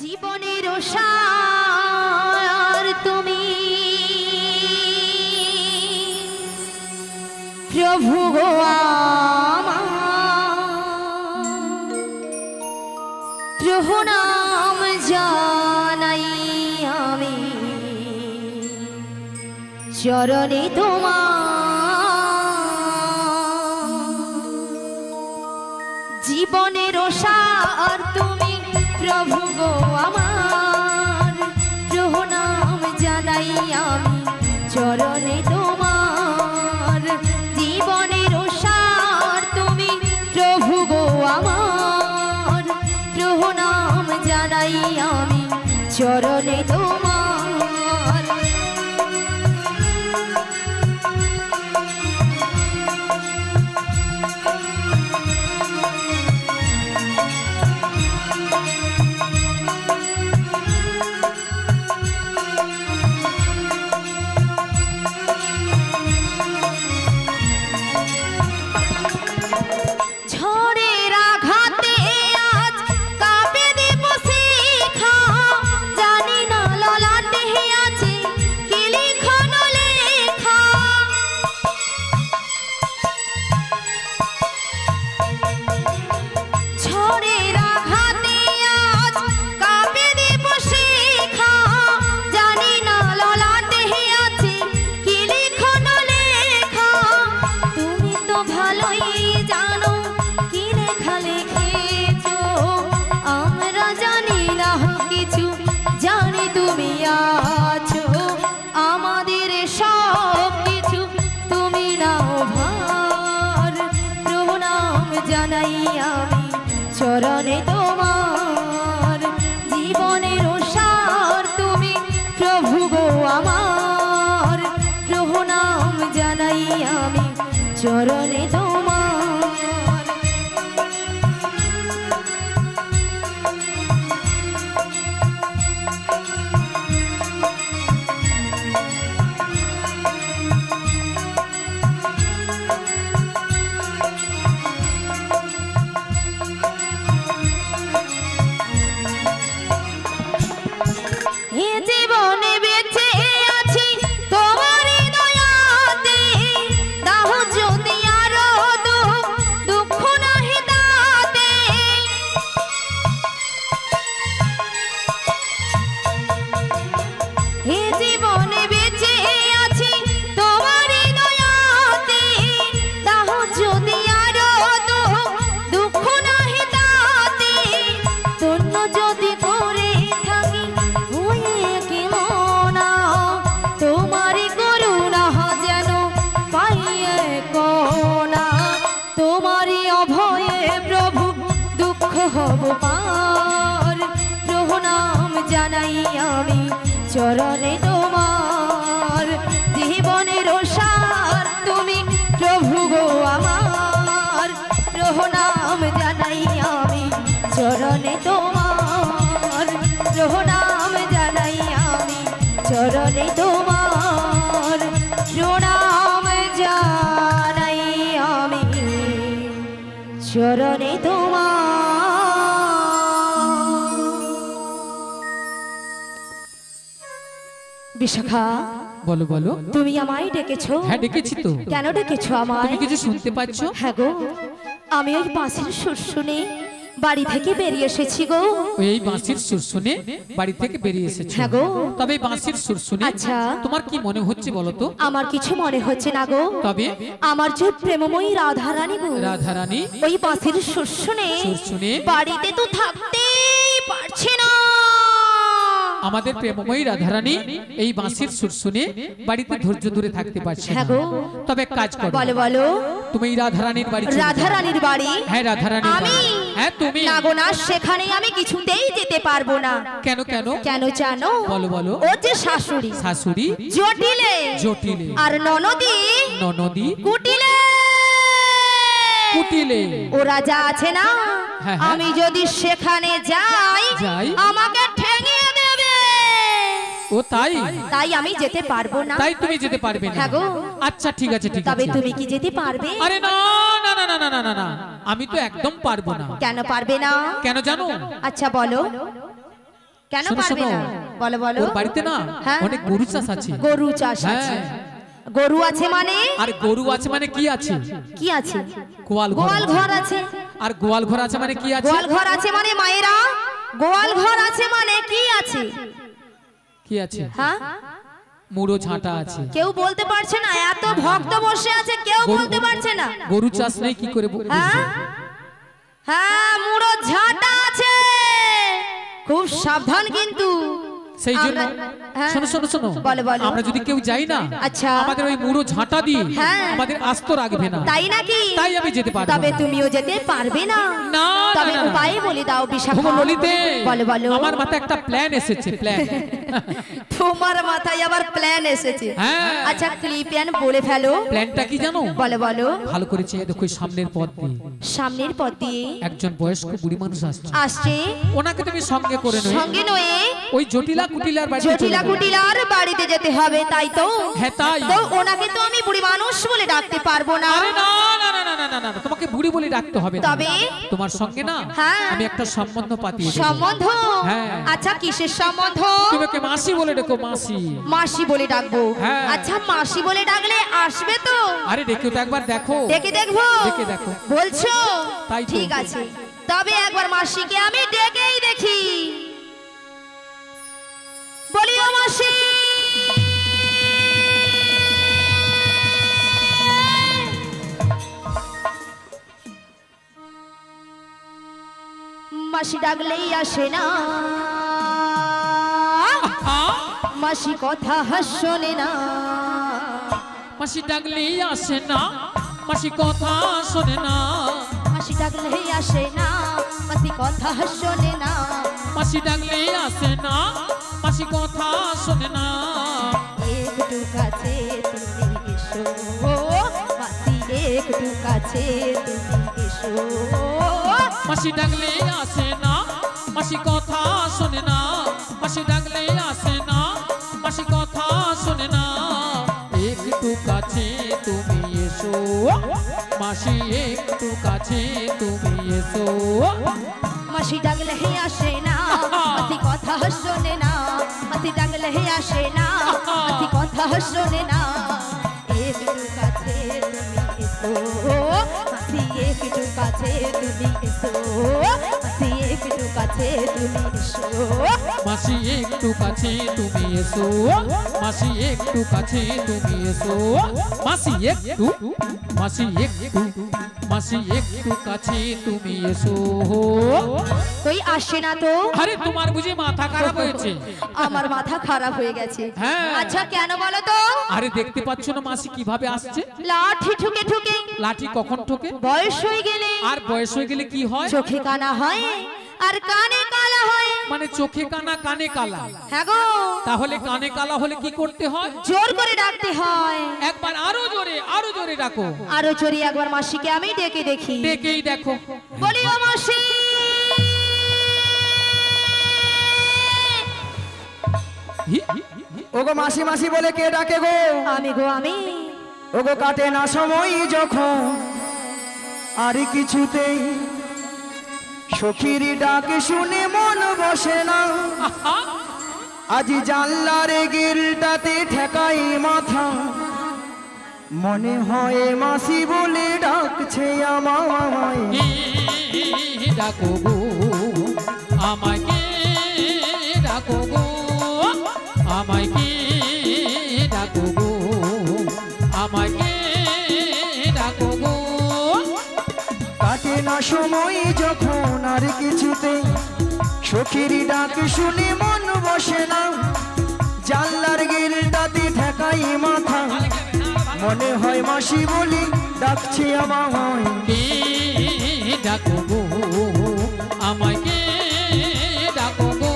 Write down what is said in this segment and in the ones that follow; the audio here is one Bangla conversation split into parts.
জীবনের সার তুমি প্রভু গো আমার, প্রভু নাম জানাই আমি চরণে তোমার। জীবনের সার তুমি প্রভু গো আমার, প্রভু নাম জানাই আমি চরণে তোমার। জীবনের সার তুমি প্রভু গো আমার, প্রভু নাম জানাই আমি চরণে তোমার। চরণে তোমার জীবনের সার তুমি প্রভু গো আমার, প্রভু নাম জানাই আমি চরণে তোমার। জীবনে বেঁচে আছি তোমারই দয়াতে, দাও যদি আরো দুঃখ নাহি দাতে। হে জীবনে বেঁচে আছি তোমারই দয়াতে, দাও যদি আরো দুঃখ নাহি দাতে। ধন্য যদি করে থাকি তোমারি করুণা যেন পাইয়ে কোনা, তোমারি অভয়ে প্রভু দুঃখ হব পার। প্রভু নাম জানাই আমি চরণে তোমার। জীবনের সার তুমি প্রভু গো আমার, প্রভু নাম জানাই আমি চরণে তোমার। প্রভু নাম জানাই আমি চরণে তোমার, প্রণাম জানাই আমি চরণে তোমার। বিশাখা, বলো বলো। তুমি আমায় ডেকেছো? হ্যাঁ ডেকেছি তো। কেন ডেকেছো আমায়? তুমি কিছু শুনতে পাচ্ছ? হ্যাঁ গো, আমি ওই বাঁশির সুর শুনে বাড়ি থেকে বেরিয়ে এসেছি গো। এই বাঁশির সুর শুনে বাড়ি থেকে বেরিয়ে এসেছো? হ্যাঁ গো। তবে এই বাঁশির সুর শুনে আচ্ছা তোমার কি মনে হচ্ছে বলো তো? আমার কিছু মনে হচ্ছে না গো। তবে আমার যে প্রেমময়ী রাধারানী গো, রাধারানী ওই বাঁশির সুর শুনে বাড়িতে তো থাকতেই পারছে না। আমাদের প্রেমময়ী রাধারানী এই বাঁশির সুর শুনে বাড়িতে ধৈর্য ধরে থাকতে পারছে না। হ্যাঁ গো। তবে কাজ করো। বলো বলো। তুমি এই রাধারানীর বাড়ি চলে যাও। রাধারানীর বাড়ি? হ্যাঁ রাধারানীর আমি? বাড়ি। হ্যাঁ তুমি। না গো না, সেখানে আমি কিছুতেই যেতে পারবো না। কেন কেন? কেন জানো? বলো বলো। ও যে শাশুড়ি, শাশুড়ি জটিলে জটিলে, আর ননদি ননদি কুটিলে কুটিলে, ওরা যা আছে না, হ্যাঁ, আমি যদি সেখানে যাই আমাকে ঠেঙিয়ে দেবে। ও তাই? তাই আমি যেতে পারবো না। তাই তুমি যেতে পারবে না? হ্যাঁ গো। আচ্ছা ঠিক আছে ঠিক আছে। তবে তুমি কি যেতে পারবে? আরে না না না না না না না, আমি তো একদম পারবো না। কেন পারবে না? কেন জানো? আচ্ছা বলো। কেন শোনো, পারবে শোনো। না? বলো বলো। ওর বাড়িতে না হ্যাঁ। অনেক গরু চাষ আছে। গরু চাষ আছে। হ্যাঁ। গরু আছে মানে? আর গরু আছে মানে কি আছে? কি আছে? গোয়াল ঘর গোয়াল আছে। ঘর আছে। আর গোয়াল ঘর আছে মানে কি আছে? গোয়াল ঘর আছে মানে মায়েরা, গোয়াল ঘর আছে মানে কি আছে? কি আছে? হ্যাঁ, মুড়ো ঝাঁটা আছে। কেউ বলতে পারছে না, এত ভক্ত বসে আছে কেউ গরু- বলতে পারছে না। গরু চাষ নেই কি করে বুঝবে? হ্যাঁ হ্যাঁ, মুড়ো ঝাঁটা আছে, খুব সাবধান কিন্তু। সেই জন্য হ্যাঁ। শোনো শোনো শোনো, বলো, বলো। আমরা যদি কেউ যাই না, আচ্ছা। আমাদের ওই মুড়ো ঝাঁটা দিয়ে হ্যাঁ। আমাদের আস্ত রাখবে না। তাই নাকি? তাই আমি যেতে পারবো তবে না। তুমিও যেতে পারবে না। না, তবে না, না। উপায় বলে দাও বিশাখা। ওগো ললিতে, বলো বলো। আমার মাথায় একটা প্ল্যান এসেছে, প্ল্যান। তোমার মাথায় আবার প্ল্যান এসেছে? হ্যাঁ। আচ্ছা, কি প্ল্যান বলে ফেলো। প্ল্যানটা কি জানো? বলো বলো। ভালো করে চেয়ে দেখো, ওই সামনের পথ দিয়ে সামনের পথ দিয়ে একজন বয়স্ক বুড়ি মানুষ আসছে। আসছে। ওনাকে তুমি সঙ্গে করে নয়, সঙ্গে নয়ে ওই জটিলা কুটিলার বাড়িতে চলে জটিলা যাও। কুটিলার বাড়িতে যেতে হবে, তাই তো? হ্যাঁ, তাই। তো ওনাকে তো আমি বুড়ি মানুষ বলে ডাকতে পারবো না। আরে না না না না না না না, তোমাকে বুড়ি বলে ডাকতে হবে না। তবে? তোমার সঙ্গে না হ্যাঁ। আমি একটা সম্বন্ধ পাতিয়ে দেব। সম্বন্ধ? হ্যাঁ। আচ্ছা, কিসের সম্বন্ধ? তুমি ওকে মাসি বলে ডেকো, মাসি। মাসি বলে ডাকবো? হ্যাঁ। আচ্ছা, মাসি বলে ডাকলে আসবে তো? আরে ডেকে তো একবার দেখো। ডেকে দেখবো? ডেকে দেখো। বলছো? তাই তো। ঠিক আছে, তবে একবার মাসিকে আমি ডেকেই দেখি। বলি, ও মাসি। মাসি ডাকলেই আসে না, মাসি কথা শোনে না। মাসি ডাকলেই আসে না, মাসি কথা শোনে না। মাসি ডাকলেই আসে না, মাসি কথা শোনে না। মাসি ডাকলেই আসে না, মাসি কথা শোনে না। একটু কাছে তুমি এসো, মাসি একটু কাছে তুমি এসো। মাসি ডাকলেই আসে না, মাসি কথা শোনে না। মাসি ডাকলেই আসে না, মাসি কথা শোনে না। একটু কাছে তুমি এসো, মাসি একটু কাছে তুমি এসো। মাসি ডাকলেই আসে না, মাসি কথা শোনে না। মাসি ডাকলেই আসে না, মাসি কথা শোনে না। একটু কাছে তুমি এসো, মাসি একটু কাছে তুমি এসো। মাসি একটু কাছে তুমি এসো। মাসি একটু কাছে তুমি এসো, মাসি একটু কাছে তুমি এসো। মাসি একটু, মাসি একটু, মাসি একটু কাছে তুমি এসো। কই আসে না তো? আরে তোমার বুঝি মাথা খারাপ হয়েছে? আমার মাথা খারাপ হয়ে গেছে। হ্যাঁ। আচ্ছা, কেন বলো তো? আরে দেখতে পাচ্ছ না মাসি কিভাবে আসছে? লাঠি ঠুকে ঠুকে। লাঠি কখন ঠোকে? বয়স হয়ে গেলে। আর বয়স হয়ে গেলে কি হয়? চোখে কানা হয় আর কানে কালা হয়। মানে চোখে কানা কানে কালা। হ্যাঁ গো। তাহলে কানে কালা হলে কি করতে হয়? জোর করে ডাকতে হয়। একবার আরো জোরে ডাকো। আরো জোরে একবার মাসিকে আমি ডেকে দেখি। ডেকেই দেখো। বলি, ও মাসি। ওগো মাসি মাসি বলে কে ডাকে গো? আমি গো, আমি। ওগো কাটে না সময় যখন আর কিছুতেই সখীর ডাকে শুনে মন বসে না। আজি জানলার গিলটাতে ঠেকাই মাথা, মনে হয় মাসি বলে ডাকছে আমায়। ডাকো গো আমাকে, ডাকো গো আমাকে, ডাকো গো আমাকে, ডাকো গো। কাটে না সময় যখন আর কিছুতেই সখীর ডাক শুনে মন বসে না। জানলার গিলটাতে ঠেকাই মাথা, মনে হয় মাসি বলি ডাকছে আমায়। ডাকো গো আমাকে, ডাকো গো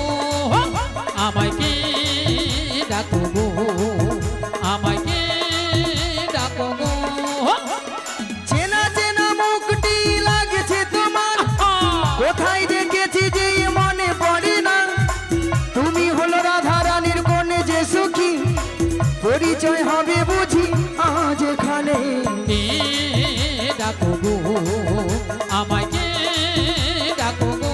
আমাকে, ডাকো গো আমাকে, ডাকো গো। চেনা চেনা মুখটি লাগছে তোমার, কোথায় দেখেছি যে মনে পড়ে না। তুমি হলো রাধা রানীর কনে যে সখী, পরিচয় হবে বুঝি আজ এখানে। ডাকো গো আমাকে, ডাকো গো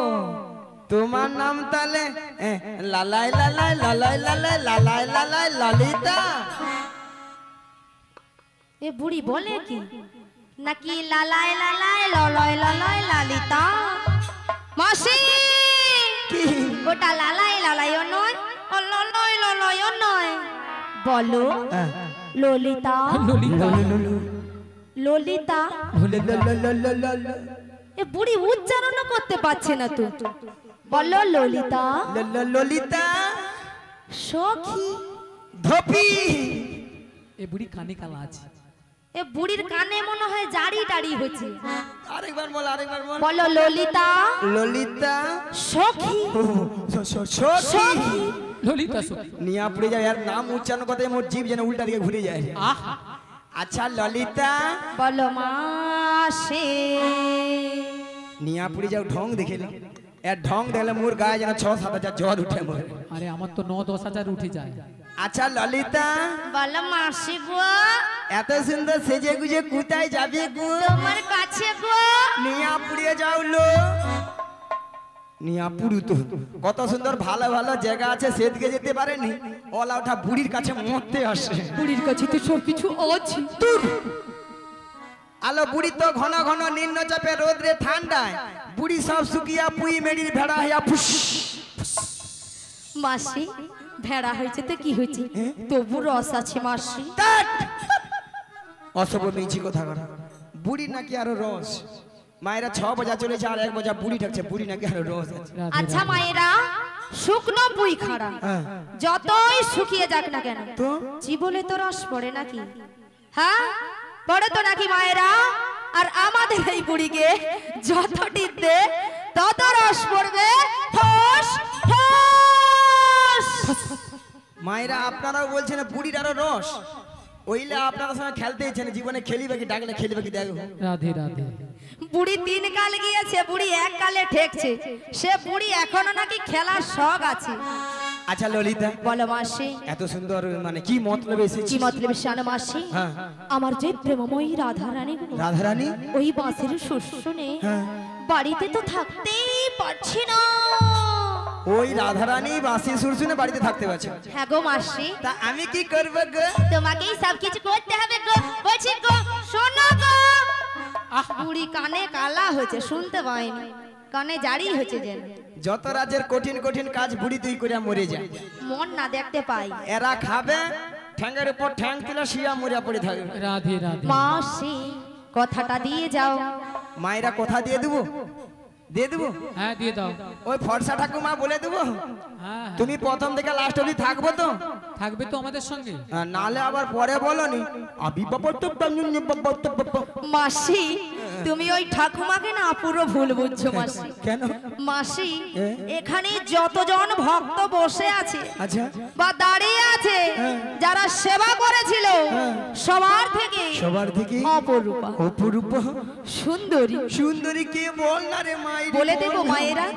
তোমার নাম তাহলে লালাই লালাই লালাই লালাই লালাই লালাই ললিতা। এ বুড়ি বলে কি নাকি লালাই লালাই ললয় ললয় ললিতা? মাসি কি ওটা লালাই লালাই ও নয়, ও ললয় ললয় ও নয়, বলো ললিতা। ললিতা ললিতা এ বুড়ি উচ্চারণ করতে পারছে না তো, বলো ললিতা। ললিতা সখী ধপি। এ বুড়ি কানে কালা আছে। এ বুড়ির কানে মনে হয় জারি টারি হচ্ছে। আরেকবার বল, আরেকবার বল। বলো ললিতা। ললিতা সখী সখী। ললিতা সখী। নিয়া পড়ে যায় আর নাম উচ্চারণ করতে মোর জীব যেন উল্টা দিকে ঘুরে যায়। আহা আচ্ছা ললিতা বলো মাসে। নিয়া পড়ে যাও ঢং দেখে লো, এর ঢং দেখলে মোর গায়ে যেন 6-7 হাজার জ্বর উঠে মোর। আরে আমার তো 9-10 হাজার উঠে যায়। আচ্ছা ললিতা বলো মাসি গো। এত সুন্দর সেজে গুজে কোথায় যাবে গো? তোমার কাছে গো। নিয়া পুড়িয়ে যাও লো। নিয়া পুরু তো কত সুন্দর ভালো ভালো জায়গা আছে, সেদিকে যেতে পারেনি, ওলা ওঠা বুড়ির কাছে মরতে আসে। বুড়ির কাছে তো সব কিছু আছে। আলো বুড়ি তো ঘন ঘন নিম্ন চাপে রোদ্রে ঠান্ডায়, বুড়ি সব শুকিয়া পুই মেডির ভেড়া হইয়া ফুস। মাসি ভেড়া হয়েছে তো কি হয়েছে, তবু রস আছে মাসি। অসভ্য মিছি কথা করা। বুড়ি নাকি আরো রস? মায়েরা 6 বজা চলেছে আর 1 বজা বুড়ি ঢাকছে, বুড়ি নাকি আরো রস আছে। আচ্ছা মায়েরা, শুকনো পুই খাড়া যতই শুকিয়ে যাক না কেন তো জীবনে তো রস পড়ে নাকি? হ্যাঁ পড়ে তো নাকি মায়েরা? আর আমাদের এই বুড়িকে যত টিপবে তত রস পড়বে। ফস ফস। মায়েরা আপনারাও বলছেন বুড়ির আরো রস, ওইলে আপনারা সঙ্গে খেলতে ইচ্ছেন, জীবনে খেলিবে কি, ডাকলে খেলিবে কি? দেখো রাধে রাধে। বুড়ি 3 কাল গিয়েছে, বুড়ি 1 কালে ঠেকছে, সে বুড়ি এখনো নাকি খেলার শখ আছে। আচ্ছা ললিতা বলো মাসি। এত সুন্দর মানে কি মতলব এসেছি? কি মতলব শানা মাসি? হ্যাঁ আমার যে প্রেমময়ী রাধারানী, রাধারানী ওই বাঁশির সুর শুনে বাড়িতে তো থাকতেই পারছি না। ওই রাধারানী বাঁশি সুর শুনে বাড়িতে থাকতে পারছে? হ্যাঁ গো মাসি। তা আমি কি করব গো? তোমাকেই সব কিছু করতে হবে গো, বলছি গো শোনো গো। বুড়ি কানে কালা হয়েছে, শুনতে পাইনি, কানে জারি হয়েছে যেন। যত রাজ্যের কঠিন কঠিন কাজ বুড়ি তুই করে মরে যায়, মন না দেখতে পাই। এরা খাবে ঠ্যাঙ্গের উপর ঠ্যাং তুলে শিয়া মরিয়া পড়ে থাকবে। রাধে রাধে। মাসি কথাটা দিয়ে যাও। মায়েরা কথা দিয়ে দেবো, দিয়ে দেবো। হ্যাঁ দিয়ে দাও। ওই ফর্সা ঠাকুমা বলে দেবো হ্যাঁ তুমি প্রথম থেকে লাস্ট অবধি থাকবো তো? থাকবে তো আমাদের সঙ্গে। নালে আবার পরে বলনি আবি বাবা তো মাসি তুমি ওই ঠাকুমাকে না পুরো ভুল বুঝছো মাসি। কেন? মাসি এখানে যতজন ভক্ত বসে আছে আচ্ছা বা দাঁড়িয়ে আছে, যারা সেবা করেছিল সবার থেকে অপরূপা অপরূপা সুন্দরী। সুন্দরী কে বল না রে মাই, বলে দেবো মায়েরা।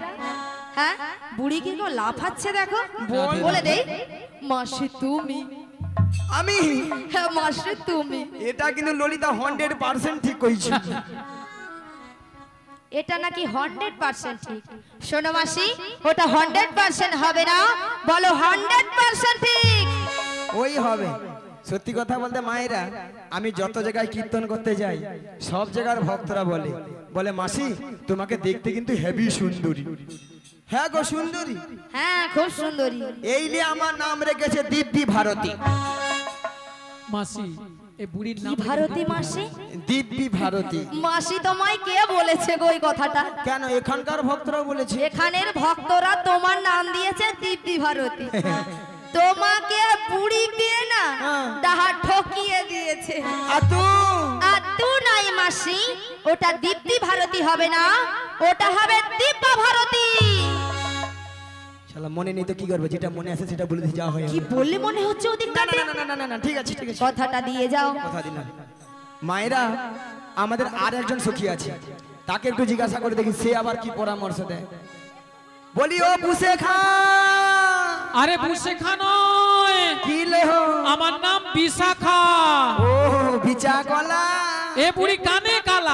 হ্যাঁ বুড়ি কি গো লাফাচ্ছে দেখো, বলে দেই মাসি তুমি। আমি? হ্যাঁ মাসি তুমি। এটা কিন্তু ললিতা 100% ঠিক কইছি। এটা নাকি 100% ঠিক। শোনো মাসি, ওটা 100% হবে না, বলো 100% ঠিক। ওই হবে। সত্যি কথা বলতে মায়েরা, আমি যত জায়গায় কীর্তন করতে যাই সব জায়গার ভক্তরা বলে বলে মাসি তোমাকে দেখতে কিন্তু হেভি সুন্দরী। হ্যাঁ গো সুন্দরী, হ্যাঁ খুব সুন্দরী। এই নিয়ে আমার নাম রেখেছে দিব্যি ভারতী। মাসি এই বুড়ির নাম ভারতী মাসি? দিব্যি ভারতী। মাসি তোমায় কে বলেছে গো এই কথাটা? কেন এখানকার ভক্তরা বলেছে? এখানের ভক্তরা তোমার নাম দিয়েছে দিব্যি ভারতী। তোমাকে বুড়ি দিয়ে না ডাহা ঠকিয়ে দিয়েছে। আতু নাই মাসি, ওটা দীপ্তি ভারতী হবে না, ওটা হবে দিব্যা ভারতী। শালা মনে নেই তো কি করবে, যেটা মনে আছে সেটা বলে দিয়ে যাওয়া হয়। কি বললে মনে হচ্ছে ওদিকটাতে? না না না না না ঠিক আছে ঠিক আছে, কথাটা দিয়ে যাও। কথা দিলাম। মায়েরা আমাদের আর একজন সখী আছে, তাকে একটু জিজ্ঞাসা করে দেখি সে আবার কি পরামর্শ দেয়। বলি ও বুসে খা। আরে বুসেখা নয়, কি লেহ? আমার নাম বিশাখা। ও বিচা গলা। এ বুড়ি কানে কালা।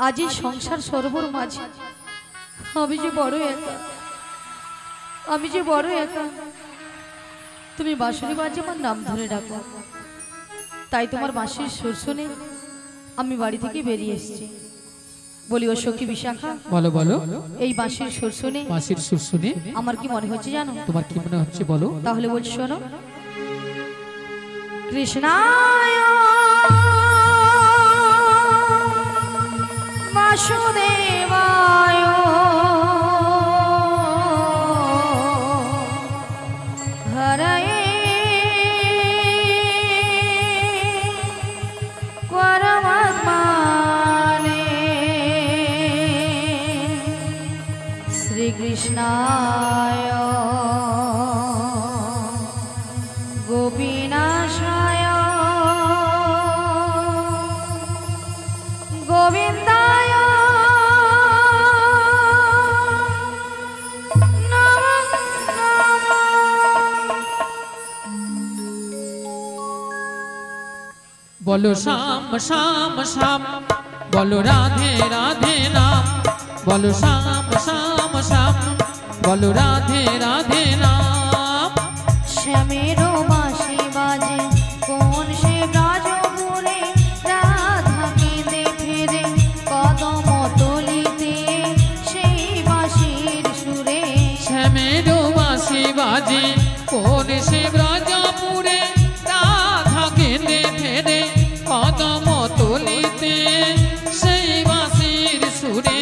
আজ এই সংসার সরোবর মাঝে আমি যে বড় একা, আমি যে বড় একা। তুমি বাঁশরি বাজে আমার নাম ধরে ডাকো, তাই তোমার বাঁশির সুর শুনে আমি বাড়ি থেকে বেরিয়ে এসেছি। বলি ও সখী বিশাখা, বলো বলো। এই বাঁশির সুর শুনে, বাঁশির সুর শুনে আমার কি মনে হচ্ছে জানো? তোমার কি মনে হচ্ছে বলো? তাহলে বলছি শোনো। কৃষ্ণায় বাসুদেবায় হরয়ে পরমাত্মনে শ্রীকৃষ্ণায় গোপীনাশায় গোবিন্দায় নমঃ নমঃ। বলো শ্যাম শ্যাম শ্যাম, বলো রাধে রাধে নাম। বলো শ্যাম শ্যাম শ্যাম, বলো রাধে রাধে নাম। শ্যামেরও বাঁশি বাজে কোন সে ব্রজপুরে, রাধা কেঁদে ফেরে কদম তলিতে সেই বাঁশির সুরে। শ্যামেরও বাঁশি বাজে কোন সে ব্রজপুরে, রাধা কেঁদে ফেরে কদম তলিতে সেই বাঁশির সুরে।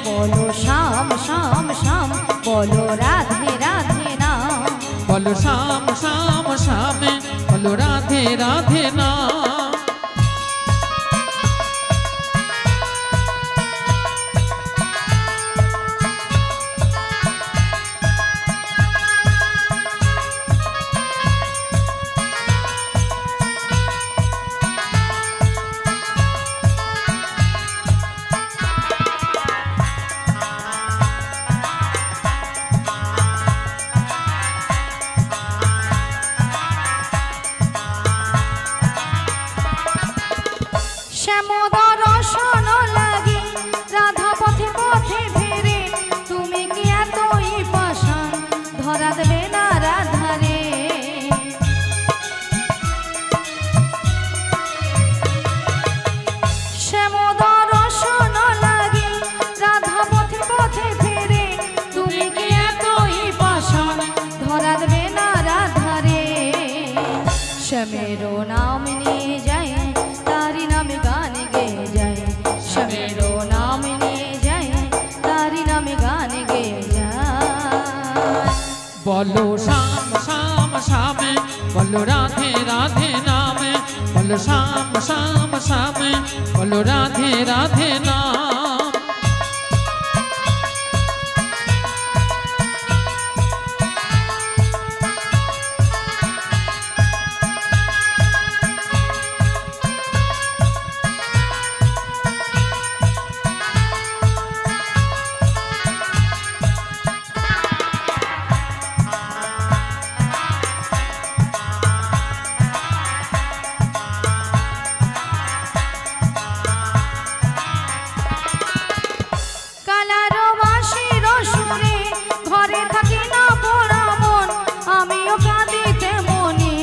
বলো শ্যাম শ্যাম শ্যাম, বলো রাধে রাধে নাম। বলো শ্যাম শ্যাম শ্যাম, বলো রাধে রাধে নাম। শ্যামোদর রসন লাগে রাধা পথে পথে ফেরে, তুমি কি এতই পাষাণ ধরা দেবে না রাধারে। শ্যামোদর রসন লাগে রাধা পথে পথে ফেরে, তুমি কি এতই পাষাণ ধরা দেবে না রাধারে। শ্যামেরও নাম নিয়ে যায়, তারি নামে গান গেয়ে যায়। শ্যামেরও নাম নিয়ে যায়, তারি নামে গান গেয়ে যায়। বলো শ্যাম শ্যাম শ্যাম, বলো রাধে রাধে নাম। বলো শ্যাম শ্যাম শ্যাম, বলো রাধে রাধে নাম। কালারো বাঁশির সুরে ঘরে থাকি না পোড়া মন, আমিও কাঁদিতে মনে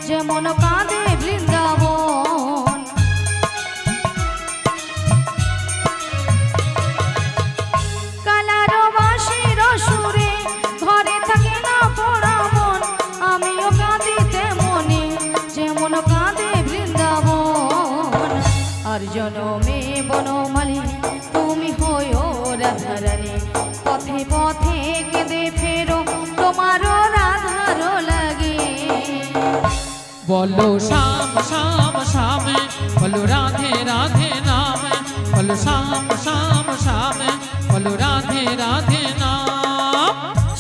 যেমন কাঁদে বৃন্দাবন। কালারো বাঁশির সুরে ঘরে থাকি না পোড়া মন, আমিও কাঁদিতে মনে যেমন কাঁদে বৃন্দাবন। আর জনমে বনমালী তুমি হয়ো রাধারানী, পথে পথে কেঁদে ফেরো তোমারও রাধার লাগে। বলো শ্যাম শ্যাম শ্যাম, বলো রাধে রাধে নাম। বলো শ্যাম শ্যাম শ্যাম, বলো রাধে রাধে নাম।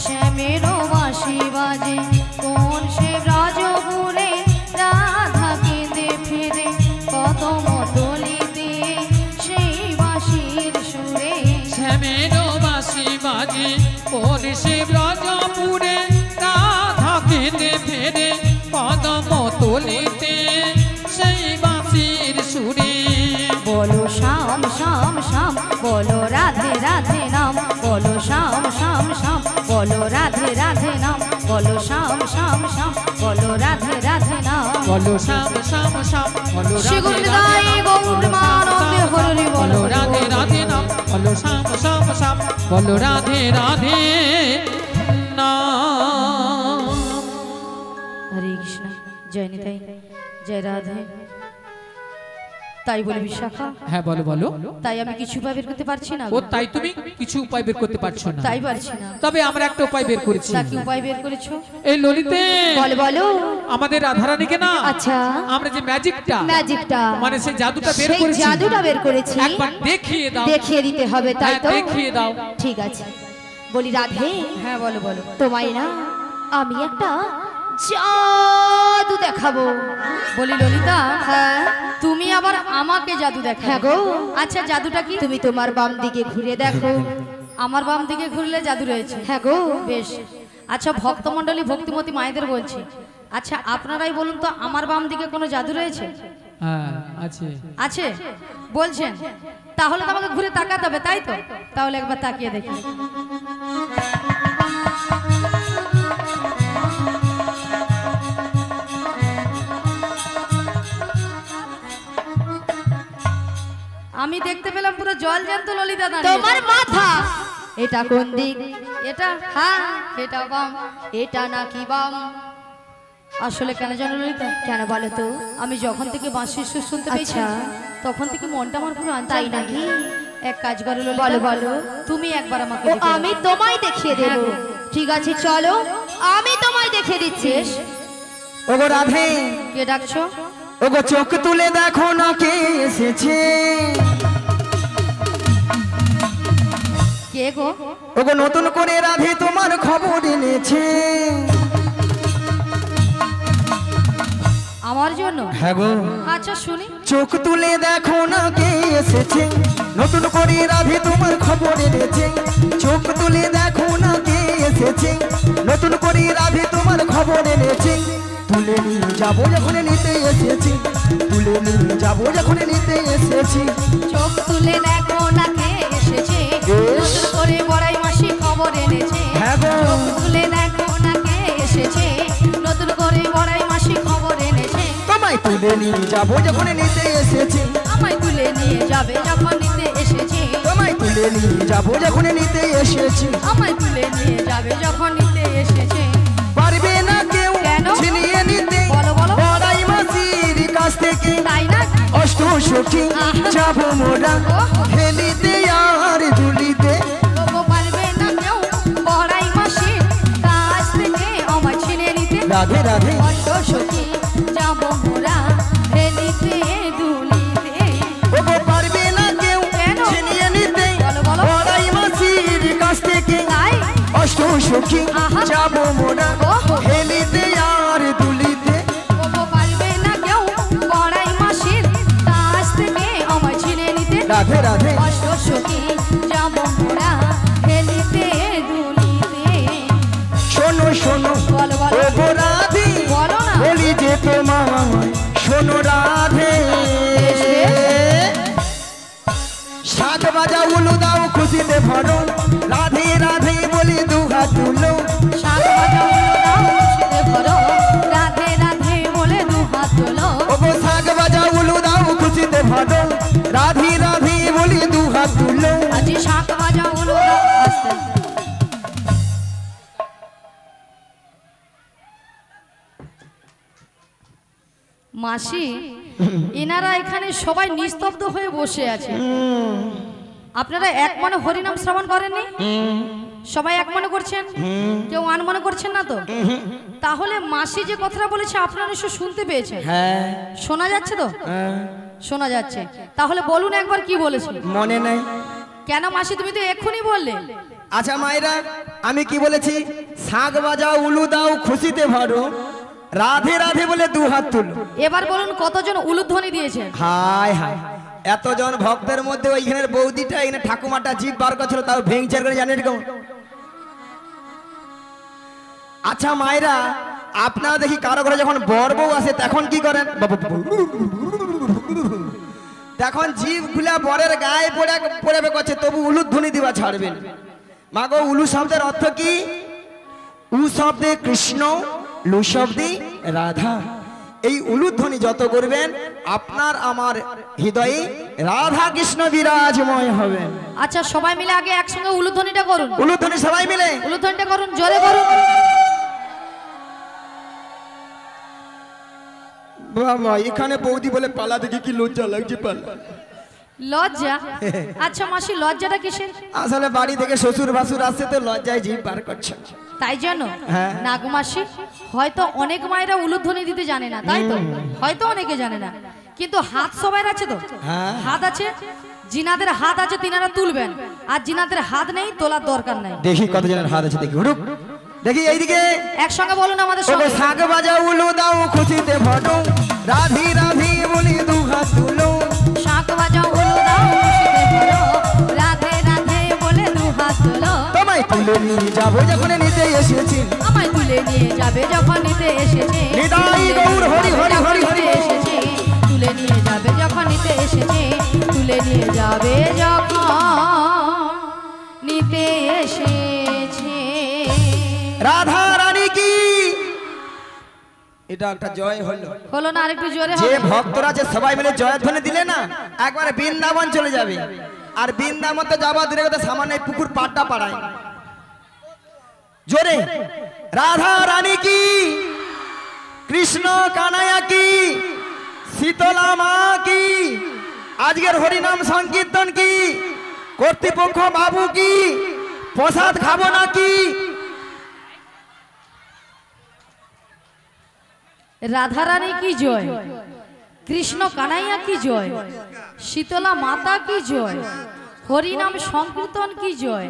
শ্যামেরও বাঁশি বাজে কোন সে ব্রজপুরে, রাধা কেঁদে ফেরে কদম তলিতে সেই বাঁশির সুরে। শ্যামেরও বাঁশি বাজে কোন সে ব্রজপুরে, রাধা কেঁদে ফেরে কদম তলিতে সেই বাঁশির সুরে। বলো শ্যাম শ্যাম শ্যাম, রাধে রাধে নাম, বলো শ্যাম শ্যাম শ্যাম, বলো রাধে রাধে নাম। বলো শ্যাম শ্যাম শ্যাম, বলো শ্রী রাধে গুরুদাই গৌরমানন্দে হরি বলো রাধে রাধে নাম, বলো শ্যাম শ্যাম শ্যাম, বলো রাধে রাধে নাম। হরে কৃষ্ণ। জয় নিতাই, জয় রাধে। তাই বলে বিশাখা, হ্যাঁ বলো বলো। তাই আমি কিছু উপায় বের করতে পারছি না। ও তাই তুমি কিছু উপায় বের করতে পারছো না? তাই পারছি না। তবে আমরা একটা উপায় বের করেছি। তা কি উপায় বের করেছো? এই ললিতে বলো বলো। আমাদের রাধারানীকে না, আচ্ছা, আমরা যে ম্যাজিকটা মানে সেই জাদুটা বের সেই করেছি, জাদুটা বের করেছি, একবার দেখিয়ে দাও। দেখিয়ে দিতে হবে, তাই হ্যাঁ, তো? দেখিয়ে দাও। ঠিক আছে। বলি রাধে, হ্যাঁ বলো বলো। তোমায় না আমি একটা জাদু দেখাবো। বলি ললিতা, হ্যাঁ তুমি আবার আমাকে জাদু দেখাবে? হ্যাঁ গো। আচ্ছা জাদুটা কি? তুমি তোমার বাম দিকে ঘুরে দেখো। আমার বাম দিকে ঘুরলে জাদু রয়েছে? হ্যাঁ গো। বেশ। আচ্ছা ভক্তমণ্ডলী ভক্তিমতী মায়েদের বলছি, আচ্ছা আপনারাই বলুন তো আমার বাম দিকে কোনো জাদু রয়েছে? হ্যাঁ আছে। আছে বলছেন? তাহলে তো আমাকে ঘুরে তাকাতে হবে, তাই তো? তাহলে একবার তাকিয়ে দেখি। আমি দেখতে পেলাম পুরো জল জ্যান্ত ললিতা দাঁড়িয়ে। তোমার মাথা এটা কোন দিক? এটা, হ্যাঁ এটা বাম। এটা নাকি বাম? আসলে কেন জানো ললিতা? কেন বলো তো? আমি যখন থেকে বাঁশির সুর শুনতে পেয়েছি তখন থেকে মনটা আমার পুরো আনচান। তাই নাকি? এক কাজ করো ললিতা, বলো বলো। তুমি একবার আমাকে দেখিয়ে দাও। আমি তোমায় দেখিয়ে দেব। ঠিক আছে চলো, আমি তোমায় দেখিয়ে দিচ্ছি। ওগো রাধে, কে ডাকছো? ওগো চোখ তুলে দেখো না কে এসেছে। কে গো? ওগো নতুন করে রাধে তোমার খবর এনেছে। আমার জন্য? হ্যাঁ গো। আচ্ছা শুনি। চোখ তুলে দেখো না কে এসেছে, নতুন করে রাধে তোমার খবর এনেছে। চোখ তুলে দেখো না কে এসেছে, নতুন করে রাধে তোমার খবর এনেছে। তুলে নিয়ে যাবো যখন নিতে এসেছি, তুলে নিয়ে যাবো যখন নিতে এসেছি। চোখ তুলে দেখো না কে এসেছে, নতুন করে বড়াই মাসি খবর এনেছে। হ্যাঁ গো। চোখ তুলে দেখো না কে এসেছে, নতুন করে বড়াই মাসি খবর এনেছে। তোমায় তুলে নিয়ে যাবো যখন নিতে এসেছি, আমায় তুলে নিয়ে যাবে যখন নিতে এসেছে। তোমায় তুলে নিয়ে যাবো যখন নিতে এসেছি। আমায় তুলে নিয়ে যাবে যখন নিতে এসেছে। পারবে না কেউ কেন? ছিনিয়ে নিতে বলো বলো। বড়াই মাসির কাছ থেকে তাই না? অষ্ট সখী যাবো মোরা হেলিতে আর দুলিতে। তবু পারবে না কেউ বড়াই মাসির কাছ থেকে আমায় ছিনে নিতে। রাধে রাধে। অষ্ট সখী যাবো মোরা হেলিতে দুলিতে। ওগো পারবে না কেউ কেন? ছিনিয়ে নিতে বলো বলো। বড়াই মাসির কাছ থেকে তাই? অষ্ট সখী আহা। যাবো মোরা ওহো। হেলিতে আর দুলিতে। তবু পারবে না কেউ বড়াই মাসির কাছ থেকে আমায় ছিনে নিতে। রাধে রাধে। অষ্ট সখী যাবো মোরা হেলিতে দুলিতে। শোনো শোনো বলো বলো। ওগো রাধে, বলো না। বলি যে তোমায় শোনো রাধে। বেশ, শাক বাজা উলু দাও খুশিতে ভরো, রাধে রাধে বলি দুহাত তুলো। শাক ভাজা উলু দাও খুশিতে ভরো, রাধে রাধে বলে দুহাত তোলো। ওগো শাক বাজা উলু দাও খুশিতে ভরো, রাধে রাধে বলি দুহাত তুলো। আজি শাক ভাজা উলু দাও। আস্তে আস্তে। মাসি, এনারা এখানে সবাই নিস্তব্ধ হয়ে বসে আছে। আপনারা এক মনে হরিনাম শ্রবণ করেননি? সবাই এক মনে করছেন? কেউ আন মনে করছেন না তো? তাহলে মাসি যে কথাটা বলেছে আপনারা নিশ্চয় শুনতে পেয়েছেন। হ্যাঁ শোনা যাচ্ছে তো? শোনা যাচ্ছে। তাহলে বলুন একবার কি বলেছে। মনে নাই। কেন মাসি, তুমি তো এক্ষুনি বললে। আচ্ছা মায়েরা, আমি কি বলেছি? শাক বাজাও উলু দাও খুশিতে ভরো, রাধে রাধে বলে দুহাত তুলো। এবার বলুন কতজন উলুধ্বনি দিয়েছেন? হায় হায়, এতজন ভক্তের মধ্যে ওইখানের বৌদিটা এখানে ঠাকুমাটা জিভ বার করছিল, তাও ভেঙচার করে জানেন কেমন? আচ্ছা মায়েরা, আপনারা দেখি কারো ঘরে যখন বর বউ আসে তখন কি করেন? তখন জিভ খুলে বরের গায়ে পড়ে করছে, তবু উলুধ্বনি দিবা ছাড়বেন। মা গো, উলু শব্দের অর্থ কি? লু শব্দে কৃষ্ণ, লু শব্দে রাধা। এই উলুধ্বনি যত করবেন আপনার আমার হৃদয়ে রাধা কৃষ্ণ বিরাজময় হবেন। আচ্ছা সবাই মিলে আগে একসঙ্গে উলুধ্বনিটা করুন। উলুধ্বনি সবাই মিলে উলুধ্বনিটা করুন, জোরে করুন। বাবা এখানে বৌদি বলে পালা দেখে কি লজ্জা লাগছে পালা। লজ্জা? আচ্ছা মাসি লজ্জাটা কিসের? আসলে বাড়ি থেকে শ্বশুর ভাসুর আসছে তো লজ্জায় জিভ বার করছে। তাই জানো হ্যাঁ। না গো মাসি, হয়তো অনেক মায়েরা উলুধ্বনি দিতে জানে না, তাই তো? হয়তো অনেকে জানে না, কিন্তু হাত সবাই আছে তো। হ্যাঁ। হাত আছে, জিনাদের হাত আছে তিনারা তুলবেন, আর জিনাদের হাত নেই তোলার দরকার নাই। দেখি কতজনের হাত আছে দেখি, হুড়ুক দেখি এইদিকে। একসঙ্গে বলুন আমাদের ওগো সঙ্গে। শাক বাজা উলু দাও খুশিতে ভটো, রাধি রাধি বলি দু হাত তুলো। শাক বাজাও উলু দাও খুশিতে ভরো, রাধে রাধে বলে দু হাত তোলো। তোমায় তুলে নিয়ে যাবো যখন নিতে এসেছি, আমায় তুলে নিয়ে যাবে যখন নিতে এসেছে। নিতাই গৌর হরি হরি হরি হরি। এসেছে তুলে নিয়ে যাবে যখন নিতে এসেছে, তুলে নিয়ে যাবে যখন নিতে এসেছে। রাধা রানী কি এটা একটা জয় হলো। হলো না? আরেকটু জোরে যে হবে। ভক্তরা যে সবাই মিলে জয়ধ্বনি দিলে না, একবারে বৃন্দাবন চলে যাবে। আর বৃন্দাবন তো যাওয়া দূরে কথা, সামান্য এই পুকুর পাড়টা পাড়ায়। জোরে রাধা রানী কি, কৃষ্ণ কানাইয়া কি, শীতলা মা কি, আজকের হরিনাম সংকীর্তন কি, কর্তৃপক্ষ বাবু কি, প্রসাদ খাবো নাকি? রাধারানী কি জয়, কৃষ্ণ কানাইয়া কি জয়, শীতলা মাতা কি জয়, হরিনাম সংকীর্তন কি জয়,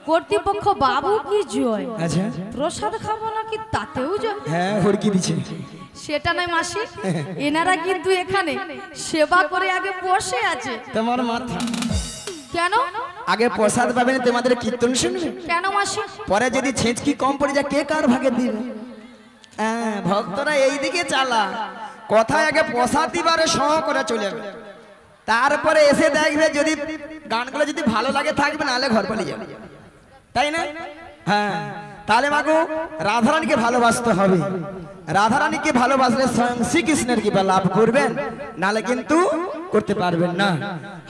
কর্তৃপক্ষ বাবু কি জয়, আচ্ছা প্রসাদ খাবো নাকি তাতেও জয়। হ্যাঁ হরকি দিচ্ছে। সেটা নয় মাসি, এনারা কিন্তু এখানে সেবা করে আগে বসে আছে। তোমার মাথা কেন? আগে প্রসাদ পাবেন, তোমাদের কীর্তন শুনবে, কেন মাসি? পরে যদি ছেঁচকি কম পড়ে যায় কে কার ভাগে দিবে? হ্যাঁ ভক্তরা এইদিকে চালা, কথায় আগে প্রসাদ দিবারে সহ করে চলে যাবে, তারপরে এসে দেখবে যদি গানগুলো যদি ভালো লাগে থাকবে, নাহলে ঘর পালিয়ে যাবে, তাই না? হ্যাঁ তাহলে মাগো রাধারানীকে ভালোবাসতে হবে। রাধারানীকে ভালোবাসলে স্বয়ং শ্রীকৃষ্ণের কৃপা লাভ করবেন, নাহলে কিন্তু করতে পারবেন না।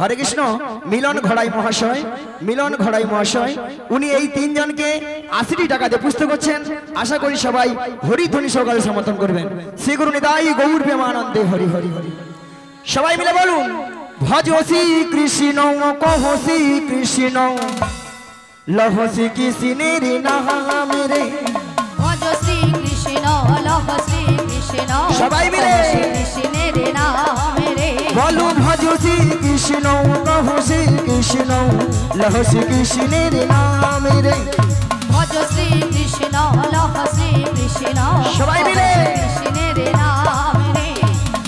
হরে কৃষ্ণ। মিলন ঘড়াই মহাশয়, মিলন ঘড়াই মহাশয় উনি এই তিনজনকে 80 টাকা দিয়ে পুস্তক করছেন। আশা করি সবাই হরিধ্বনি সহকারে সমর্থন করবেন। শ্রী গুরু নিতাই গৌর প্রেমানন্দে হরি হরি হরি। সবাই মিলে বলুন, ভজ শ্রী কৃষ্ণ কহ শ্রী কৃষ্ণ, লহ শ্রী কৃষ্ণের নাম রে। ভজ শ্রী কৃষ্ণ, লহ শ্রী কৃষ্ণ, সবাই মিলে। কহ শ্রী কৃষ্ণের নাম রে। বলো ভজ শ্রী কৃষ্ণ কহ শ্রী কৃষ্ণ, লহ শ্রী কৃষ্ণের নাম রে। ভজ শ্রী কৃষ্ণ, লহ শ্রী কৃষ্ণ, সবাই মিলে। কহ শ্রী কৃষ্ণের নাম রে।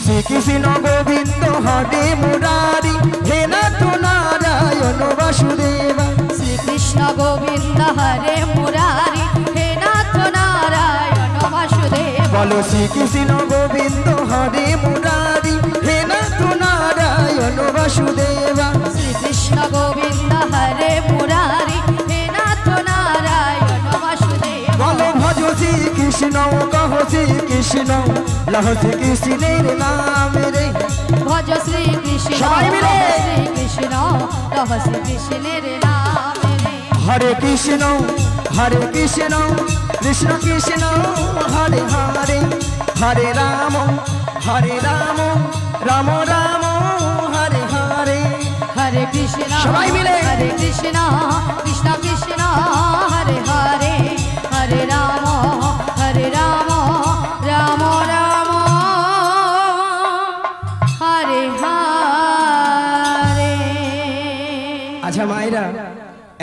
শ্রীকৃষ্ণ গোবিন্দ হরে মুরারি, হে নাথ নারায়ণ বাসুদেবা। শ্রীকৃষ্ণ গোবিন্দ হরে মুরারি, হে নাথ নারায়ণ বাসুদেব। বলো শ্রীকৃষ্ণ গোবিন্দ হরে মুরারি, হে নাথ নারায়ণ বাসুদেবা। শ্রীকৃষ্ণ গোবিন্দ হরে মুরারি, হে নাথ নারায়ণ বাসুদেব। বলো ভজ শ্রী কৃষ্ণ কহ শ্রী কৃষ্ণ, লহ শ্রী কৃষ্ণের নাম রে। ভজ শ্রী কৃষ্ণ, সবাই মিলে। শ্রী কৃষ্ণ, লহ শ্রী কৃষ্ণের নাম রে। হরে কৃষ্ণ কৃষ্ণ কৃষ্ণ হরে হরে, হরে রাম রাম রাম হরে হরে। হরে কৃষ্ণ, সবাই মিলে। হরে কৃষ্ণ কৃষ্ণ কৃষ্ণ হরে হরে, হরে রাম রাম রাম হরে হরে। আচ্ছা মায়েরা,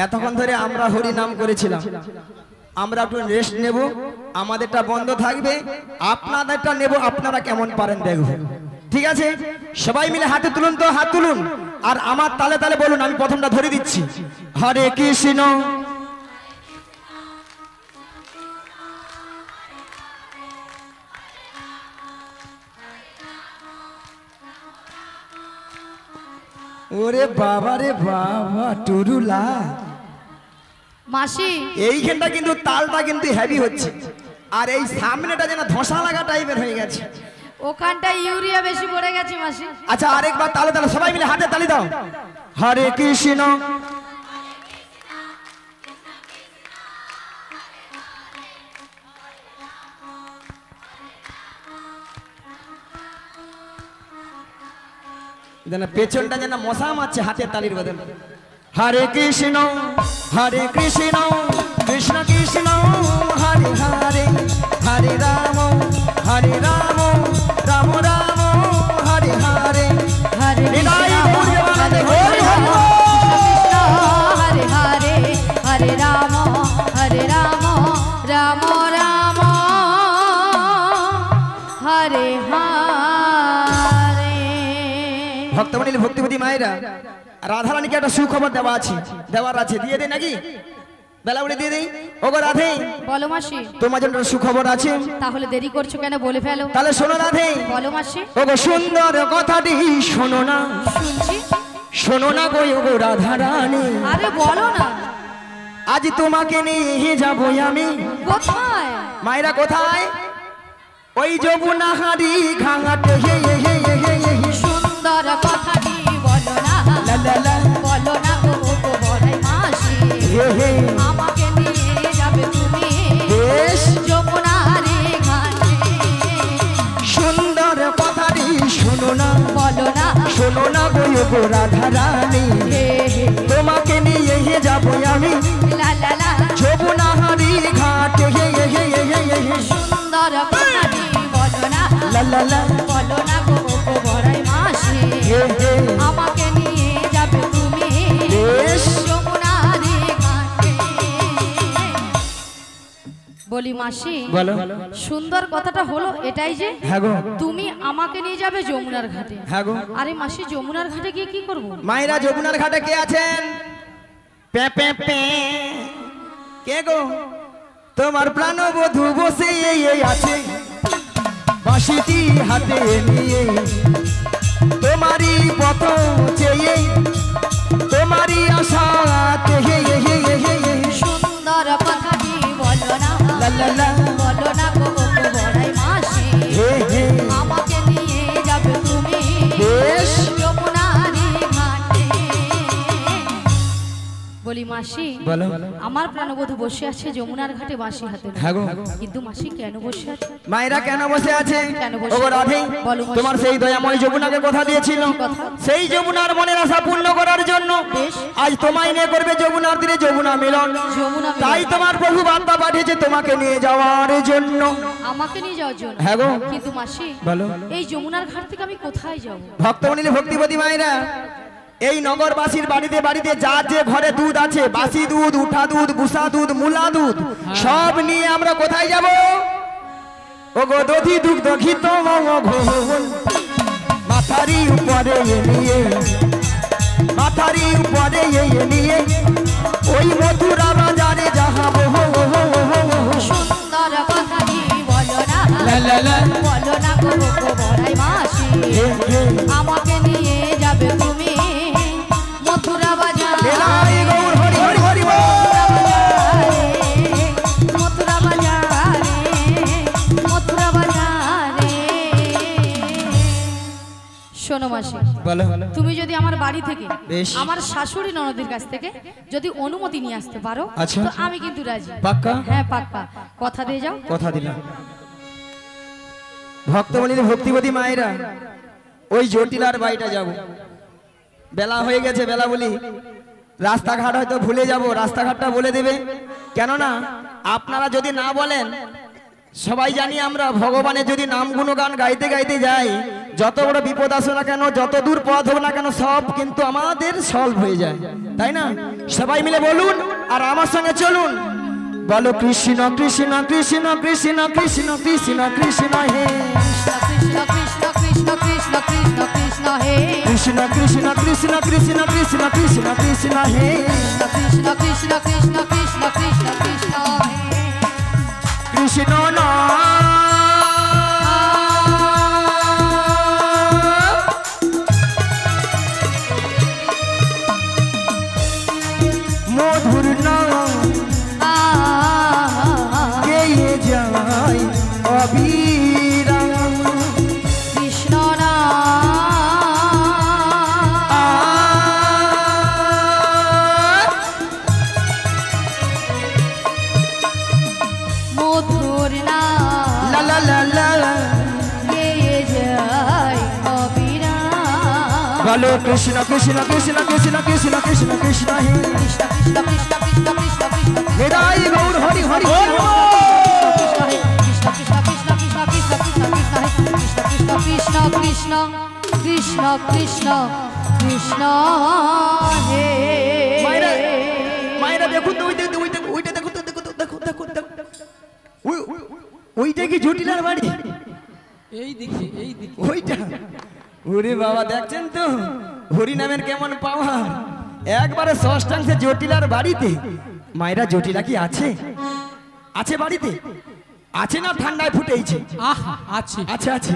এতক্ষণ ধরে আমরা হরি নাম করেছিলাম, আমরা একটু রেস্ট নেব, আমাদেরটা বন্ধ থাকবে, আপনাদেরটা নেব, আপনারা কেমন পারেন দেখব, ঠিক আছে? সবাই মিলে হাতে তুলুন তো, হাত তুলুন, আর আমার তালে তালে বলুন, আমি প্রথমটা ধরে দিচ্ছি। হরে কৃষ্ণ ওরে বাবা রে বাবা টুরুলা, মাসি এইখানটা কিন্তু তালটা কিন্তু হেভি হচ্ছে, আর এই সামনেটা যেন ধসা লাগা টাইপের হয়ে গেছে। ওখানটা ইউরিয়া বেশি পড়ে গেছে মাসি। আচ্ছা আরেকবার তালে তালে সবাই মিলে হাতে তালি দাও। হরে কৃষ্ণ যেন পেছনটা যেন মশা মারছে হাতের তালির বদলে। হরে কৃষ্ণ কৃষ্ণ কৃষ্ণ হরে হরে, হরে রাম রাম রাম হরে হরে, হরে নিতাই গৌর জগন্নাথ হরি হরি। হরে হরে, হরে রাম রাম রাম হরে হরে। ভক্তমণি ভক্তিপতি মায়েরা, রাধারানীকে একটা সুখবর দেওয়ার আছে, দিয়ে দেই নাকি? বেলা বলে দিয়ে দেই। ওগো রাধে, বলো মাসি। তোমার জন্য সুখবর আছে। তাহলে দেরি করছো কেন, বলে ফেলো। তাহলে শোনো রাধে। বলো মাসি। ওগো সুন্দর কথাটি শোনো না, শুনছি। শোনো না গো ওগো রাধারানী। আরে বলো না। আজ তোমাকে নিয়ে যাবো আমি। কোথায় মায়েরা কোথায়? ওই যমুনা হাড়ি ঘাঙাতে। সুন্দর কথাটি বলো না, লা লা লা। বলো না গো গো বড়াই মাসি। আমাকে নিয়ে যাবে তুমি বেশ যমুনার ঘাটে। সুন্দর কথাটি শোনো না, বলো না, শোনো না গো ওগো রাধারানী। হে হে তোমাকে নিয়ে যাবো আমি লা লা লা। যমুনা হাড়ি ঘাটে। সুন্দর কথাটি বলো না, লা লা লা। বলো না গো গো বড়াই মাসি। আমাকে নিয়ে যাবে তুমি বেশ যমুনার ঘাটে। বলি মাসি, বলো। সুন্দর কথাটা হলো এটাই যে হ্যাঁ গো, তুমি আমাকে নিয়ে যাবে যমুনার ঘাটে। হ্যাঁ গো। আরে মাসি, যমুনার ঘাটে গিয়ে কি করব? মায়েরা যমুনার ঘাটে কে আছেন? পে পে পে। কে গো? তোমার প্রাণবধূ বসে আছে বাঁশিটি হাতে নিয়ে, তোমারই পথ চেয়ে, তোমারই আশাতে। সুন্দর কথাটি বলো না, লা লা লা। বলো না গো গো বড়াই মাসি। হে হে। আমাকে নিয়ে যাবে তুমি বেশ যমুনার ঘাটে। বলি মাসি, বলো। আমার প্রাণবধূ বসে আছে যমুনার ঘাটে বাঁশি হাতে। হ্যাঁ গো। কিন্তু মাসি কেন বসে আছে? মায়েরা কেন বসে আছে? কেন বসে? ওগো রাধে, বলো মাসি। তোমার সেই দয়াময় যমুনাকে কথা দিয়েছিল, কথা? সেই যমুনার মনের আশা পূর্ণ করার জন্য বেশ। আজ তোমায় নিয়ে করবে যমুনার তীরে যমুনা মিলন। যমুনা মিলন। তাই তোমার প্রভু বার্তা পাঠিয়েছে তোমাকে নিয়ে যাওয়ার জন্য। আমাকে নিয়ে যাওয়ার জন্য? হ্যাঁ গো। কিন্তু মাসি, বলো। এই যমুনার ঘাট থেকে আমি কোথায় যাব? ভক্তমণি ভক্তিপতি মায়েরা, এই নগরবাসীর বাড়িতে বাড়িতে যার যে ঘরে দুধ আছে, বাসি দুধ, উঠা দুধ, বুসা দুধ, মুলা দুধ, সব নিয়ে আমরা কোথায় যাব? ওগো দধি দুগ্ধ ঘিত ঘোল মাথারি উপরে নিয়ে, মাথারি উপরে নিয়ে ওই মথুরা বাজারে যাবো। সুন্দর কথাটি বলো না, লা লা লা। বলো না গো গো বড়াই মাসি। হে হে। আমাকে নিয়ে যাবে তুমি মথুরা বাজারে। নিতাই গৌর হরি হরি হরি বল। মথুরা বাজারে, মথুরা বাজারে। শোনো মাসি, বলো। তুমি যদি আমার বাড়ি থেকে বেশ। আমার শাশুড়ি ননদের কাছ থেকে যদি অনুমতি নিয়ে আসতে পারো, আচ্ছা। তো আমি কিন্তু রাজি। পাক্কা? হ্যাঁ পাক্কা। কথা দিয়ে যাও। কথা দিলাম। ভক্তমণির ভক্তিপতি মায়েরা, ওই জটিলার বাড়িটা যাব। বেলা হয়ে গেছে, বেলা বলি রাস্তাঘাট হয়তো ভুলে যাব, রাস্তাঘাটটা বলে দেবে। কেননা আপনারা যদি না বলেন, সবাই জানি আমরা ভগবানের যদি নাম গুণগান গাইতে গাইতে যাই, যত বড় বিপদ আসো না কেন, যত দূর পথ হোক না কেন, সব কিন্তু আমাদের সলভ হয়ে যায়, তাই না? সবাই মিলে বলুন আর আমার সঙ্গে চলুন। বলো কৃষ্ণ কৃষ্ণ কৃষ্ণ কৃষ্ণ কৃষ্ণ কৃষ্ণ কৃষ্ণ হে, কৃষ্ণ কৃষ্ণ কৃষ্ণ কৃষ্ণ কৃষ্ণ কৃষ্ণ হে, কৃষ্ণ কৃষ্ণ কৃষ্ণ কৃষ্ণ কৃষ্ণ কৃষ্ণ কৃষ্ণ হে, কৃষ্ণ কৃষ্ণ কৃষ্ণ কৃষ্ণ কৃষ্ণ কৃষ্ণ হে। কৃষ্ণ না মধুর নাম তোর না লা লা লা লা গেয়ে যাই অবিরাম। বলো কৃষ্ণ কৃষ্ণ কৃষ্ণ কৃষ্ণ কৃষ্ণ কৃষ্ণ কৃষ্ণ হে কৃষ্ণ কৃষ্ণ কৃষ্ণ কৃষ্ণ কৃষ্ণ কৃষ্ণ নিতাই গৌর হরি হরি হরি কৃষ্ণ কৃষ্ণ কৃষ্ণ কৃষ্ণ কৃষ্ণ কৃষ্ণ কৃষ্ণ কৃষ্ণ কৃষ্ণ কৃষ্ণ কৃষ্ণ কৃষ্ণ হে মায়েরা মায়েরা দেখুন তো ওইটা ওইটা ওইটা দেখুন তো দেখুন তো দেখুন দেখুন ওইটা কি জটিলার বাড়ি এই দিকে এই দিকে ওইটা ওরে বাবা দেখছেন তো হরি নামের কেমন পাওয়ার একবারে ষষ্ঠাংশে জটিলার বাড়িতে মায়েরা জটিলা কি আছে আছে বাড়িতে আছে না ঠান্ডায় ফুটেইছে আহা আছে আচ্ছা আছে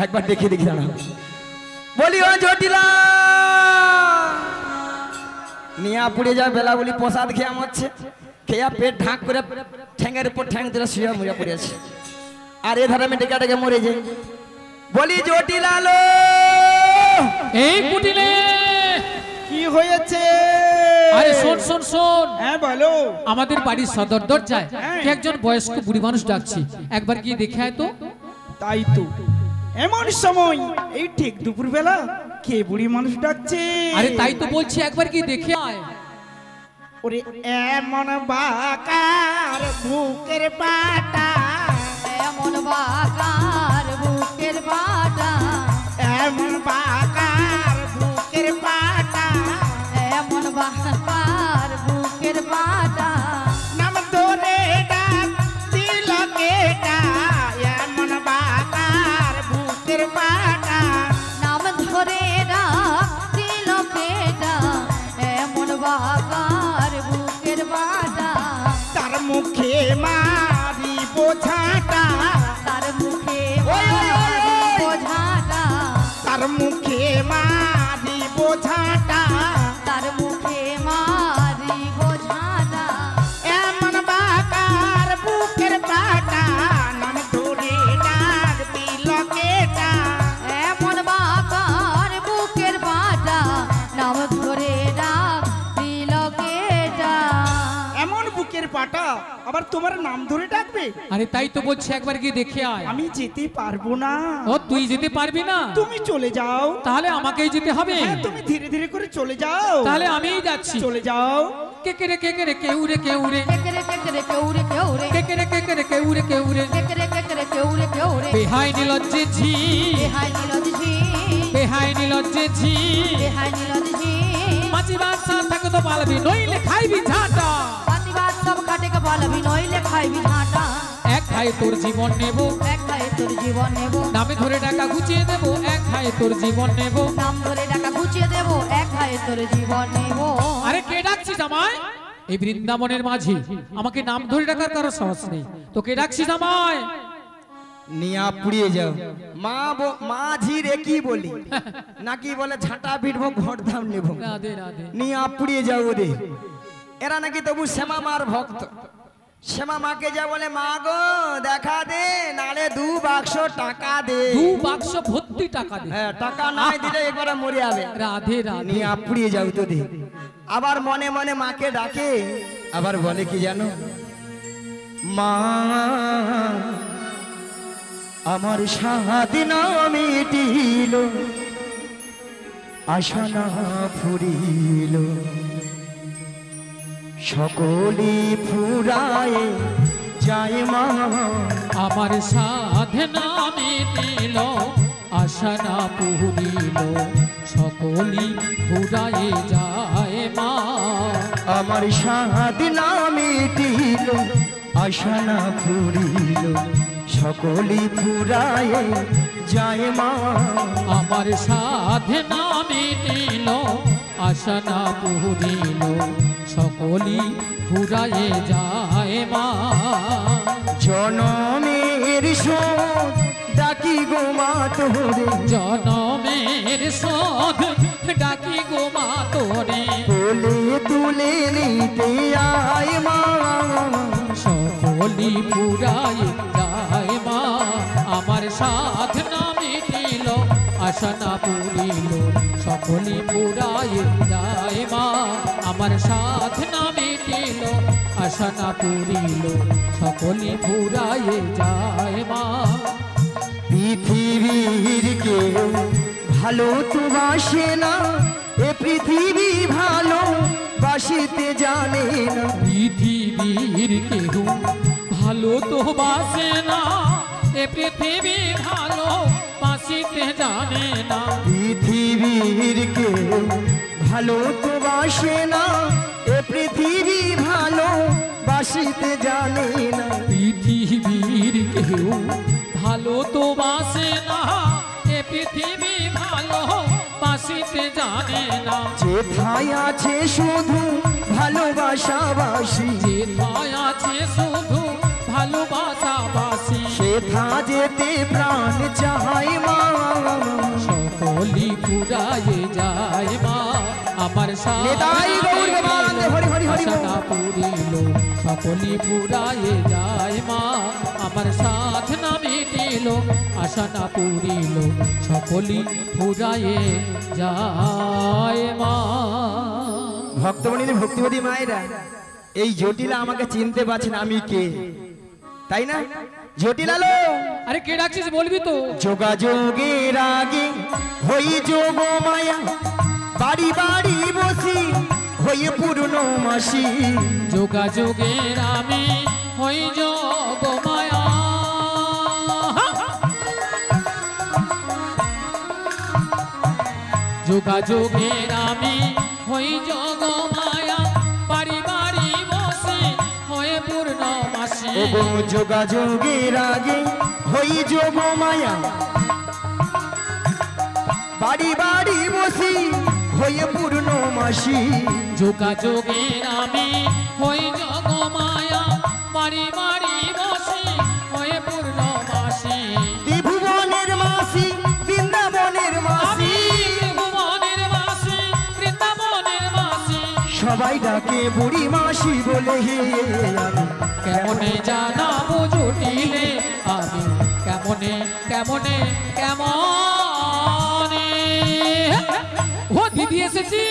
একবার দেখে দেখি দাঁড়াও বলি ও জটিলা নিয়া পুড়ে যায় বেলা বলি প্রসাদ খেয়া মরছে খেয়া পেট ঢাক করে ঠ্যাঙের উপর ঠ্যাং ধরে শুয়ে মুড়ে পড়ে আছে আর এ ধারে আমি ডেকে ডেকে মরে যাই বলি জটিলা লো এই কুটিলে কি হয়েছে? আরে শোন শোন শোন হ্যাঁ বলো। আমাদের বাড়ির সদর দরজায় হ্যাঁ। কে একজন বয়স্ক বুড়ি মানুষ ডাকছি, একবার গিয়ে দেখে আয় তো। তাই তো, এমন সময় এই ঠিক দুপুর বেলা কে বুড়ি মানুষ ডাকছে? আরে তাই তো বলছি, একবার গিয়ে দেখে আয়। ওরে এমন বাকার বুকের পাটা, এমন বাকার বুকের পাটা, এমন বাকার বুকের পাটা, এমন বাকার বুকের পাটা, নাম ধরে ডাক দিল কেটা, এমন বাকার বুকের পাটা, নাম ধরে ডাক দিল পেটা, এমন বাকার বুকের পাটা, তার মুখে মারি বোঝাটা, তার মুখে ওই, ওই, ওই, ওই। বোঝাটা, তার মুখে মারি বোঝাটা, তার মুখে মারি বোঝাটা, এমন বাকার বুকের পাটা, নাম ধরে ডাক দিল কেটা, এমন বাকার বুকের পাটা, নাম ধরে ডাক দিল কেটা। এমন বুকের পাটা আবার তোমার নাম ধরে ডাকবে? আরে তাই তো বলছি, একবার গিয়ে দেখে আয়। আমি যেতে পারবো না। ও তুই যেতে পারবি না? তুমি চলে যাও। তাহলে আমাকেই যেতে হবে। হ্যাঁ, তুমি ধীরে ধীরে করে চলে যাও। তাহলে আমিই যাচ্ছি। চলে যাও। কেকেরে কেকেরে কেউরে কেউরে, কেকরে কেকরে কেউরে কেউরে, কেকেরে কেকেরে কেউরে কেউরে, কেকরে কেকরে কেউরে কেউরে, বেহাই নিলজ্জে ঝি, বেহাই নীলজি, বেহাই নিলজ্জে ঝি, বেহাই নীলজি, মাছিবার সাথ থাকে তো পালবি, নইলে খাইবি ঝাঁটা। প্রতিবাদ সব কাটে কে বলবি, নইলে খাইবি ঝাঁটা। এক খাই তোর জীবন নেব, এক খায়ে তোর জীবন নেব, নামে ধরে টাকা গুছিয়ে দেব, এক খাই তোর জীবন নেব। নাম ধরে টাকা গুছিয়ে দেব, এক খায়ে তোর জীবন নেব। আরে কে ডাকছিস আমায়? এই বৃন্দাবনের মাঝি, আমাকে নাম ধরে ডাকার কারো সাহস নেই। তো কে ডাকছিস আমায়? নিয়া পুড়িয়ে যাও মাঝি রে কি বলি নাকি বলে ঝাঁটা পিটবো ঘট দাম নেবো রাধে রাধে। নিয়া পুড়িয়ে যাও ওদের এরা নাকি তবু শ্যামা মার ভক্ত শ্যামা মাকে যা বলে মা গো দেখা দে নালে 2 বাক্স টাকা দে 2 বাক্স ভর্তি টাকা দে। হ্যাঁ টাকা নাই দিলে একবার মরে যাবে রাধে রাধে। নিয়া পুড়িয়ে যাও তো দে আবার মনে মনে মাকে ডাকে আবার বলে কি জানো মা আমার স্বাধীন মিটিল আশা না ফুরিল সকলি ফুরায় যায় মা আমার সাধনা মিটিল আশা না পুরিল সকলি ফুরায়ে যায় মা। আমার স্বাধীন মিটিল আশা না ফুরিল সকলি ফুরায় যায় মা আমার সাধনা মিটিল আশা না পুরিল সকলি ফুরায়ে যায় মা। জনমের শোধ ডাকি গো মা তোরে জনমের শোধ ডাকি গো মা তোরে কোলে তুলে নিতে আয় মা সকলি পুরাই যায় মা। আমার সাধনা মিটিল আশা না পুরিল সকলি পুরাই যায় মা। আমার সাধনা মিটিল আশা না পুরিল সকলে ফুরায়ে যায় মা। পৃথিবীর কেউ ভালো তো বাসে না, এ পৃথিবী ভালো বাসিতে জানে না। পৃথিবীর কেহ ভালো তো বাসে না, এ পৃথিবী ভালো বাসিতে জানে না। পৃথিবীর কেউ ভালো তো বাসে না, এ পৃথিবী ভালো বাসিতে জানে না। পৃথিবীর কেহ ভালো তো বাসে না, এ পৃথিবী ভালো বাসিতে জানে না। যেথায় আছে শুধু ভালোবাসাবাসি, যেথায় আছে শুধু ভালোবাসাবাসি, সেথা যেতে প্রাণ চায় মা। সকলি পুরায়ে যায় মা আমার নিতাই গৌর গোবিন্দ হরি হরি হরি আশা না পুরিল সকলি পুরায়ে যায় মা আমার সাথ না মিটিল আশা না পুরিল সকলি পুরায়ে যায় মা। ভক্তমণিদের ভক্তিবতী মায়েরা, এই জটিলা আমাকে চিনতে পারছেন আমি কে, তাই না? জটিলালো আরে কে ডাকছিস বলবি তো? যোগাযোগের আগে হই যোগ মায়া, বাড়ি বাড়ি বসি হয়ে পূর্ণ মাসি। যোগাযোগের আমি হই যোগ মায়া, যোগাযোগের আমি হই যোগ মায়া, বাড়ি বাড়ি বসে হয়ে পূর্ণমাসী। ওগো যোগাযোগের আগে হই যোগ মায়া, বাড়ি বাড়ি বসি হয়ে পূর্ণ মাসি। যোগাযোগের আমি হই যোগ মায়া, বাড়ি বাড়ি বসে হয়ে পূর্ণমাসী। ত্রিভুবনের মাসি বৃন্দাবনের মাসি, ভুবনের মাসি বৃন্দাবনের মাসি, সবাই ডাকে বুড়ি মাসি বলে। হে আমি কেমনে জানাবো জটিলে আমি, কেমনে কেমনে কেমনে। ও দিদি এসেছি।